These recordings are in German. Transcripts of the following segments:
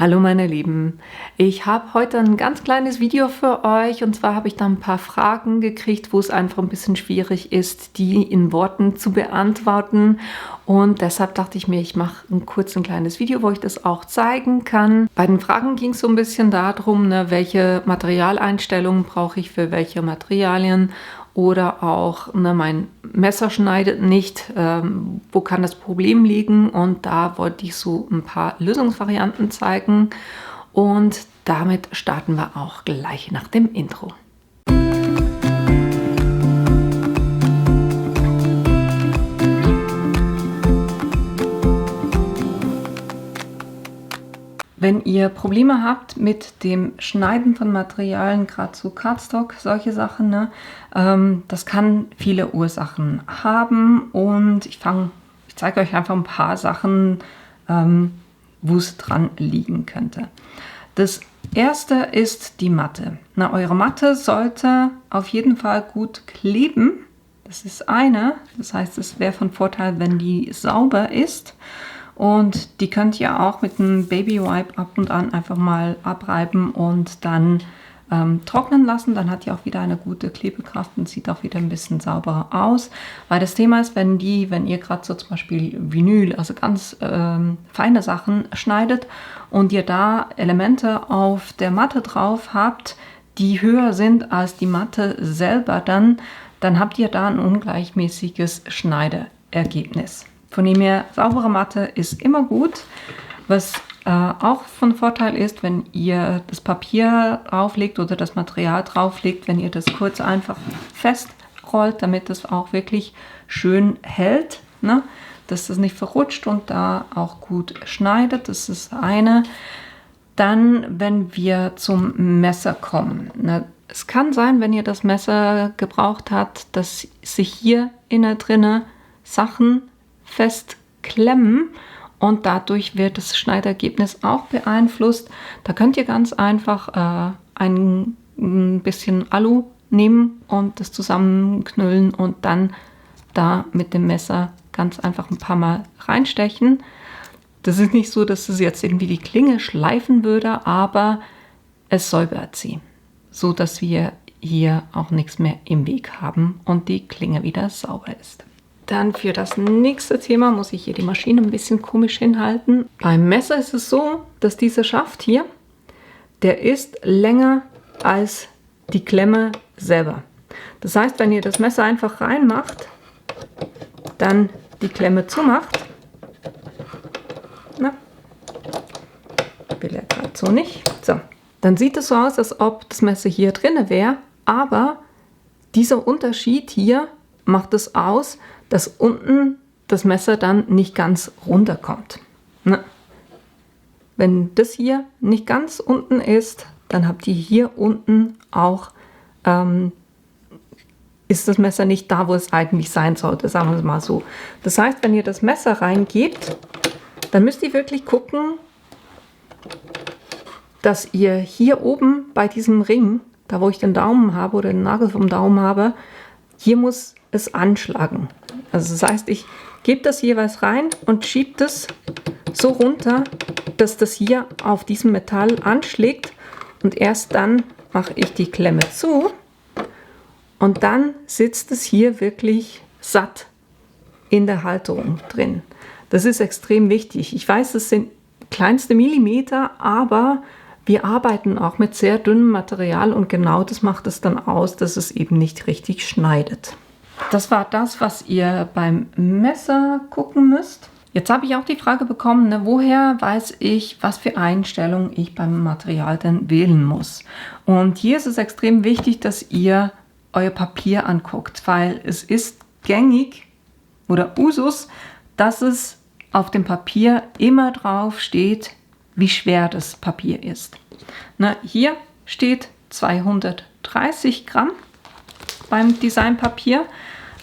Hallo meine Lieben, ich habe heute ein ganz kleines Video für euch und zwar habe ich da ein paar Fragen gekriegt, wo es einfach ein bisschen schwierig ist, die in Worten zu beantworten und deshalb dachte ich mir, ich mache ein kleines Video, wo ich das auch zeigen kann. Bei den Fragen ging es so ein bisschen darum, ne, welche Materialeinstellungen brauche ich für welche Materialien oder auch, ne, mein Messer schneidet nicht, wo kann das Problem liegen? Und da wollte ich so ein paar Lösungsvarianten zeigen. Und damit starten wir auch gleich nach dem Intro. Wenn ihr Probleme habt mit dem Schneiden von Materialien, gerade so Cardstock, solche Sachen, ne, das kann viele Ursachen haben und ich zeige euch einfach ein paar Sachen, wo es dran liegen könnte. Das erste ist die Matte. Na, eure Matte sollte auf jeden Fall gut kleben. Das ist eine, das heißt, es wäre von Vorteil, wenn die sauber ist. Und die könnt ihr auch mit einem Baby Wipe ab und an einfach mal abreiben und dann trocknen lassen. Dann hat die auch wieder eine gute Klebekraft und sieht auch wieder ein bisschen sauberer aus. Weil das Thema ist, wenn ihr gerade so zum Beispiel Vinyl, also ganz feine Sachen schneidet und ihr da Elemente auf der Matte drauf habt, die höher sind als die Matte selber, dann habt ihr da ein ungleichmäßiges Schneideergebnis. Von dem her, saubere Matte ist immer gut. Was auch von Vorteil ist, wenn ihr das Papier drauflegt oder das Material drauflegt, wenn ihr das kurz einfach festrollt, damit es auch wirklich schön hält, ne? Dass das nicht verrutscht und da auch gut schneidet. Das ist eine. Dann, wenn wir zum Messer kommen. Ne? Es kann sein, wenn ihr das Messer gebraucht habt, dass sich hier innen drinne Sachen festklemmen und dadurch wird das Schneidergebnis auch beeinflusst. Da könnt ihr ganz einfach ein bisschen Alu nehmen und das zusammenknüllen und dann da mit dem Messer ganz einfach ein paar Mal reinstechen. Das ist nicht so, dass es jetzt irgendwie die Klinge schleifen würde, aber es säubert sie, so dass wir hier auch nichts mehr im Weg haben und die Klinge wieder sauber ist. Dann für das nächste Thema muss ich hier die Maschine ein bisschen komisch hinhalten. Beim Messer ist es so, dass dieser Schaft hier, der ist länger als die Klemme selber. Das heißt, wenn ihr das Messer einfach reinmacht, dann die Klemme zumacht, na, will er gerade so nicht, so, dann sieht es so aus, als ob das Messer hier drin wäre, aber dieser Unterschied hier macht es aus, dass unten das Messer dann nicht ganz runterkommt. Ne? Wenn das hier nicht ganz unten ist, dann habt ihr hier unten auch, ist das Messer nicht da, wo es eigentlich sein sollte, sagen wir es mal so. Das heißt, wenn ihr das Messer reingebt, dann müsst ihr wirklich gucken, dass ihr hier oben bei diesem Ring, da wo ich den Daumen habe oder den Nagel vom Daumen habe, hier muss es anschlagen. Also das heißt, ich gebe das jeweils rein und schiebe das so runter, dass das hier auf diesem Metall anschlägt und erst dann mache ich die Klemme zu und dann sitzt es hier wirklich satt in der Halterung drin. Das ist extrem wichtig. Ich weiß, es sind kleinste Millimeter, aber wir arbeiten auch mit sehr dünnem Material und genau das macht es dann aus, dass es eben nicht richtig schneidet. Das war das, was ihr beim Messer gucken müsst. Jetzt habe ich auch die Frage bekommen, ne, woher weiß ich, was für Einstellungen ich beim Material denn wählen muss. Und hier ist es extrem wichtig, dass ihr euer Papier anguckt, weil es ist gängig oder Usus, dass es auf dem Papier immer drauf steht, wie schwer das Papier ist. Na, hier steht 230 Gramm beim Designpapier.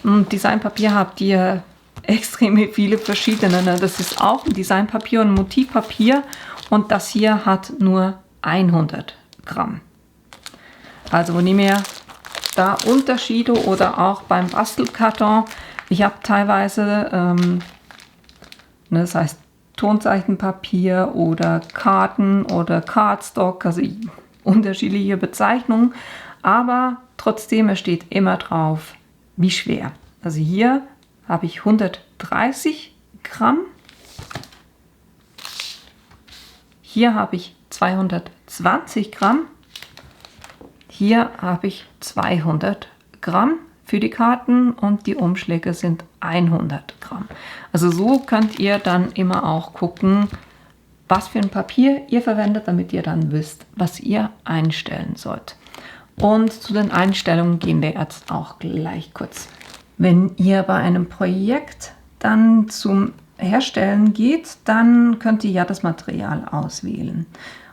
Und Designpapier habt ihr extrem viele verschiedene. Das ist auch ein Designpapier und ein Motivpapier und das hier hat nur 100 Gramm. Also wo nehmen wir da Unterschiede oder auch beim Bastelkarton. Ich habe teilweise, das heißt Tonzeichenpapier oder Karten oder Cardstock, also unterschiedliche Bezeichnungen, aber trotzdem, es steht immer drauf, wie schwer. Also hier habe ich 130 Gramm, hier habe ich 220 Gramm, hier habe ich 200 Gramm für die Karten und die Umschläge sind 100 Gramm. Also so könnt ihr dann immer auch gucken, was für ein Papier ihr verwendet, damit ihr dann wisst, was ihr einstellen sollt. Und zu den Einstellungen gehen wir jetzt auch gleich kurz. Wenn ihr bei einem Projekt dann zum Herstellen geht, dann könnt ihr ja das Material auswählen.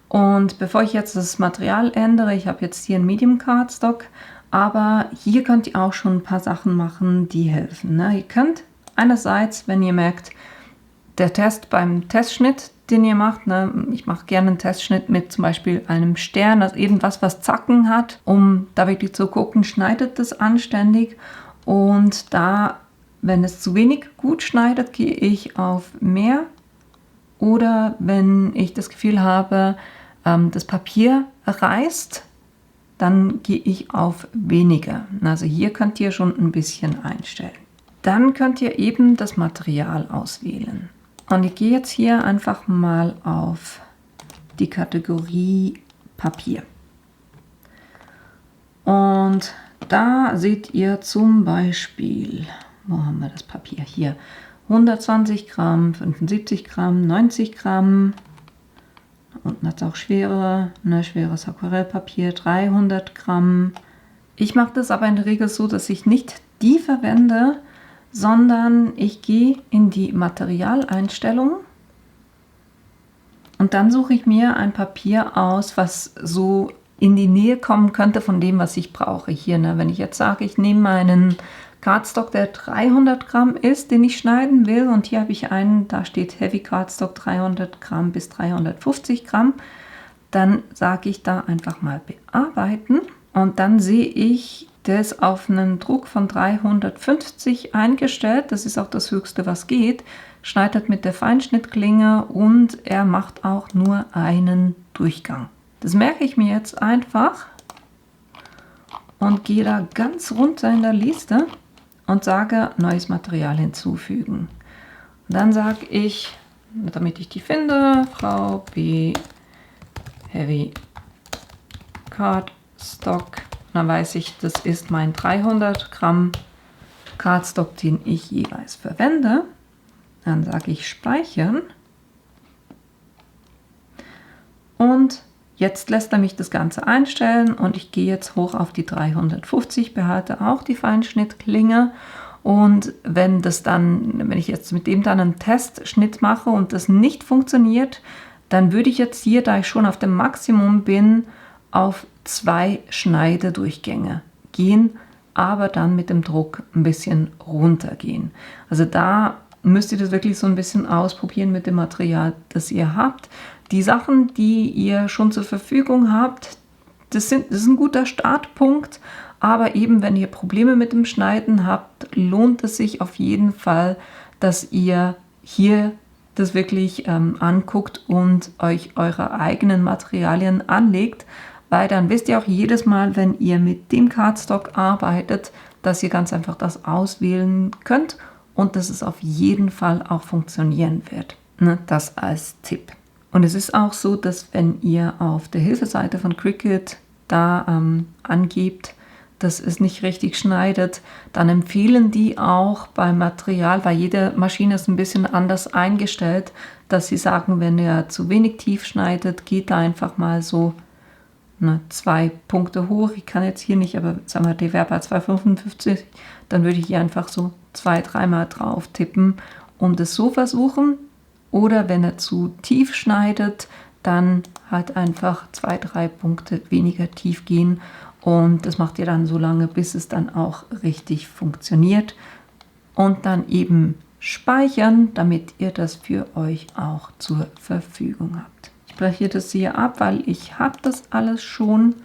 Und bevor ich jetzt das Material ändere, ich habe jetzt hier ein Medium Cardstock, aber hier könnt ihr auch schon ein paar Sachen machen, die helfen. Ne? Ihr könnt einerseits, wenn ihr merkt, der Test beim Testschnitt, den ihr macht, ne? Ich mache gerne einen Testschnitt mit zum Beispiel einem Stern, also irgendwas, was Zacken hat, um da wirklich zu gucken, schneidet das anständig. Und da, wenn es zu wenig gut schneidet, gehe ich auf mehr. Oder wenn ich das Gefühl habe, das Papier reißt, dann gehe ich auf weniger. Also hier könnt ihr schon ein bisschen einstellen. Dann könnt ihr eben das Material auswählen. Und ich gehe jetzt hier einfach mal auf die Kategorie Papier. Und da seht ihr zum Beispiel, wo haben wir das Papier? Hier 120 Gramm, 75 Gramm, 90 Gramm. Unten hat es auch schweres Aquarellpapier, 300 Gramm. Ich mache das aber in der Regel so, dass ich nicht die verwende, sondern ich gehe in die Materialeinstellungen und dann suche ich mir ein Papier aus, was so in die Nähe kommen könnte von dem, was ich brauche. Hier, ne? Wenn ich jetzt sage, ich nehme meinen Cardstock, der 300 Gramm ist, den ich schneiden will, und hier habe ich einen, da steht Heavy Cardstock 300 Gramm bis 350 Gramm, dann sage ich da einfach mal bearbeiten und dann sehe ich, der ist auf einen Druck von 350 eingestellt, das ist auch das höchste, was geht, schneidet mit der Feinschnittklinge und er macht auch nur einen Durchgang. Das merke ich mir jetzt einfach und gehe da ganz runter in der Liste und sage neues Material hinzufügen. Und dann sage ich, damit ich die finde, Frau B. Heavy Cardstock. Dann weiß ich, das ist mein 300 Gramm Cardstock, den ich jeweils verwende. Dann sage ich speichern. Und jetzt lässt er mich das Ganze einstellen und ich gehe jetzt hoch auf die 350, behalte auch die Feinschnittklinge. Und wenn ich jetzt mit dem dann einen Testschnitt mache und das nicht funktioniert, dann würde ich jetzt hier, da ich schon auf dem Maximum bin, auf 2 Schneidedurchgänge gehen, aber dann mit dem Druck ein bisschen runtergehen. Also da müsst ihr das wirklich so ein bisschen ausprobieren mit dem Material, das ihr habt. Die Sachen, die ihr schon zur Verfügung habt, das ist ein guter Startpunkt, aber eben wenn ihr Probleme mit dem Schneiden habt, lohnt es sich auf jeden Fall, dass ihr hier das wirklich anguckt und euch eure eigenen Materialien anlegt, weil dann wisst ihr auch jedes Mal, wenn ihr mit dem Cardstock arbeitet, dass ihr ganz einfach das auswählen könnt und dass es auf jeden Fall auch funktionieren wird. Ne? Das als Tipp. Und es ist auch so, dass wenn ihr auf der Hilfeseite von Cricut da angebt, dass es nicht richtig schneidet, dann empfehlen die auch beim Material, weil jede Maschine ist ein bisschen anders eingestellt, dass sie sagen, wenn ihr zu wenig tief schneidet, geht da einfach mal so 2 Punkte hoch. Ich kann jetzt hier nicht, aber sagen wir, der wäre bei 2,55, dann würde ich hier einfach so 2-3 Mal drauf tippen und es so versuchen. Oder wenn er zu tief schneidet, dann halt einfach 2-3 Punkte weniger tief gehen. Und das macht ihr dann so lange, bis es dann auch richtig funktioniert. Und dann eben speichern, damit ihr das für euch auch zur Verfügung habt. Ich breche das hier ab, weil ich habe das alles schon.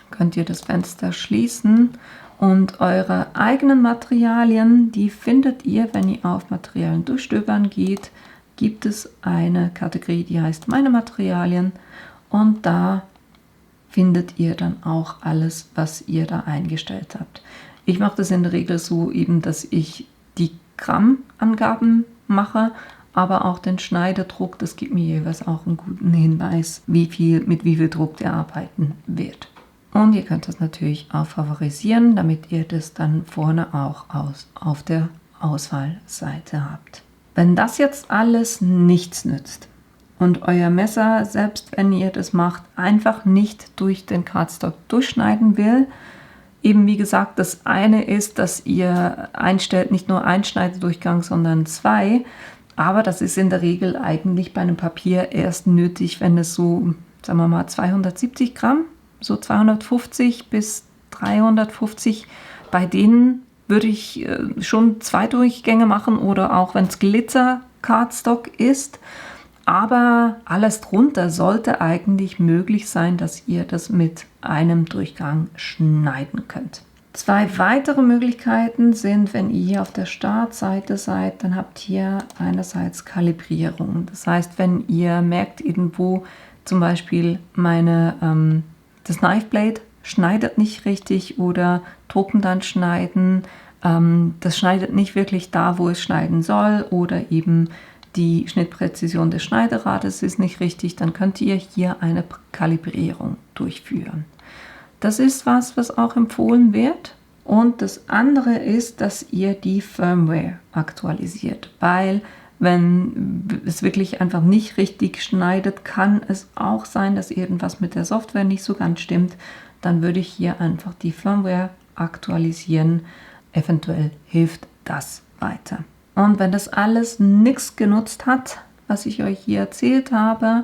Könnt ihr das Fenster schließen. Und eure eigenen Materialien, die findet ihr, wenn ihr auf Materialien durchstöbern geht, gibt es eine Kategorie, die heißt Meine Materialien. Und da findet ihr dann auch alles, was ihr da eingestellt habt. Ich mache das in der Regel so eben, dass ich die Grammangaben mache, aber auch den Schneiderdruck. Das gibt mir jeweils auch einen guten Hinweis, mit wie viel Druck der arbeiten wird. Und ihr könnt das natürlich auch favorisieren, damit ihr das dann vorne auch auf der Auswahlseite habt. Wenn das jetzt alles nichts nützt und euer Messer, selbst wenn ihr das macht, einfach nicht durch den Cardstock durchschneiden will, eben wie gesagt, das eine ist, dass ihr einstellt, nicht nur einen Schneidedurchgang, sondern 2. Aber das ist in der Regel eigentlich bei einem Papier erst nötig, wenn es so, sagen wir mal, 270 Gramm, so 250 bis 350, bei denen würde ich schon 2 Durchgänge machen oder auch wenn es Glitzer-Cardstock ist. Aber alles drunter sollte eigentlich möglich sein, dass ihr das mit einem Durchgang schneiden könnt. 2 weitere Möglichkeiten sind, wenn ihr hier auf der Startseite seid, dann habt ihr einerseits Kalibrierung. Das heißt, wenn ihr merkt irgendwo zum Beispiel das Knife Blade schneidet nicht richtig oder drucken dann schneiden, das schneidet nicht wirklich da, wo es schneiden soll oder eben die Schnittpräzision des Schneiderades ist nicht richtig, dann könnt ihr hier eine Kalibrierung durchführen. Das ist was auch empfohlen wird. Und das andere ist, dass ihr die Firmware aktualisiert, weil wenn es wirklich einfach nicht richtig schneidet, kann es auch sein, dass irgendwas mit der Software nicht so ganz stimmt. Dann würde ich hier einfach die Firmware aktualisieren. Eventuell hilft das weiter. Und wenn das alles nichts genutzt hat, was ich euch hier erzählt habe,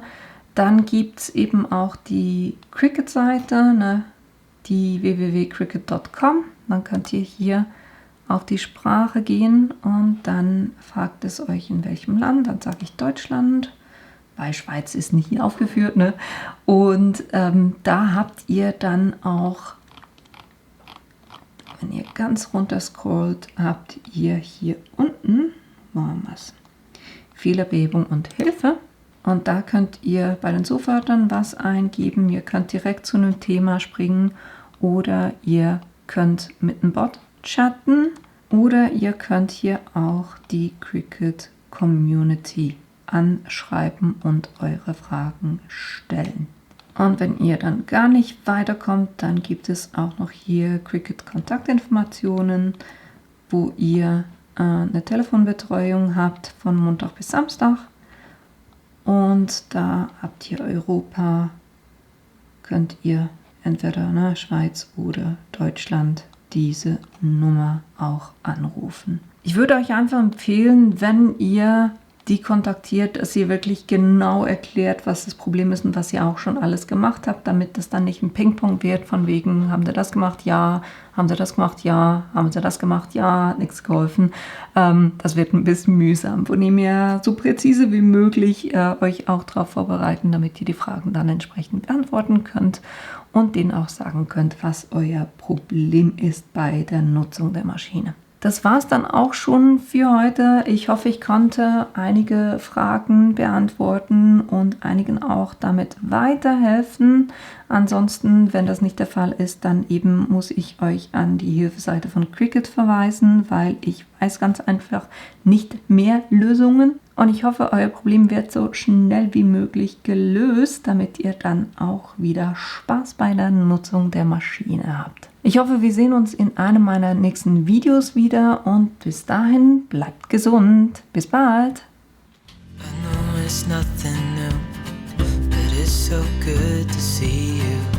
dann gibt es eben auch die Cricut-Seite, die www.cricut.com. Dann könnt ihr hier auf die Sprache gehen und dann fragt es euch, in welchem Land. Dann sage ich Deutschland, weil Schweiz ist nicht hier aufgeführt. Und da habt ihr dann auch, wenn ihr ganz runter scrollt, habt ihr hier unten, wo haben wir es? Fehlerbehebung und Hilfe. Und da könnt ihr bei den Suchwörtern was eingeben. Ihr könnt direkt zu einem Thema springen oder ihr könnt mit einem Bot chatten oder ihr könnt hier auch die Cricut Community anschreiben und eure Fragen stellen. Und wenn ihr dann gar nicht weiterkommt, dann gibt es auch noch hier Cricut Kontaktinformationen, wo ihr eine Telefonbetreuung habt von Montag bis Samstag. Und da habt ihr Europa, könnt ihr entweder Schweiz oder Deutschland diese Nummer auch anrufen. Ich würde euch einfach empfehlen, wenn ihr die kontaktiert, dass ihr wirklich genau erklärt, was das Problem ist und was ihr auch schon alles gemacht habt, damit das dann nicht ein Ping-Pong wird von wegen, haben sie das gemacht? Ja. Haben sie das gemacht? Ja. Haben sie das gemacht? Ja. Hat nichts geholfen. Das wird ein bisschen mühsam. Von dem her so präzise wie möglich euch auch darauf vorbereiten, damit ihr die Fragen dann entsprechend beantworten könnt und denen auch sagen könnt, was euer Problem ist bei der Nutzung der Maschine. Das war es dann auch schon für heute. Ich hoffe, ich konnte einige Fragen beantworten und einigen auch damit weiterhelfen. Ansonsten, wenn das nicht der Fall ist, dann eben muss ich euch an die Hilfeseite von Cricut verweisen, weil ich weiß ganz einfach nicht mehr Lösungen. Und ich hoffe, euer Problem wird so schnell wie möglich gelöst, damit ihr dann auch wieder Spaß bei der Nutzung der Maschine habt. Ich hoffe, wir sehen uns in einem meiner nächsten Videos wieder und bis dahin bleibt gesund. Bis bald! I know it's nothing new, but it's so good to see you.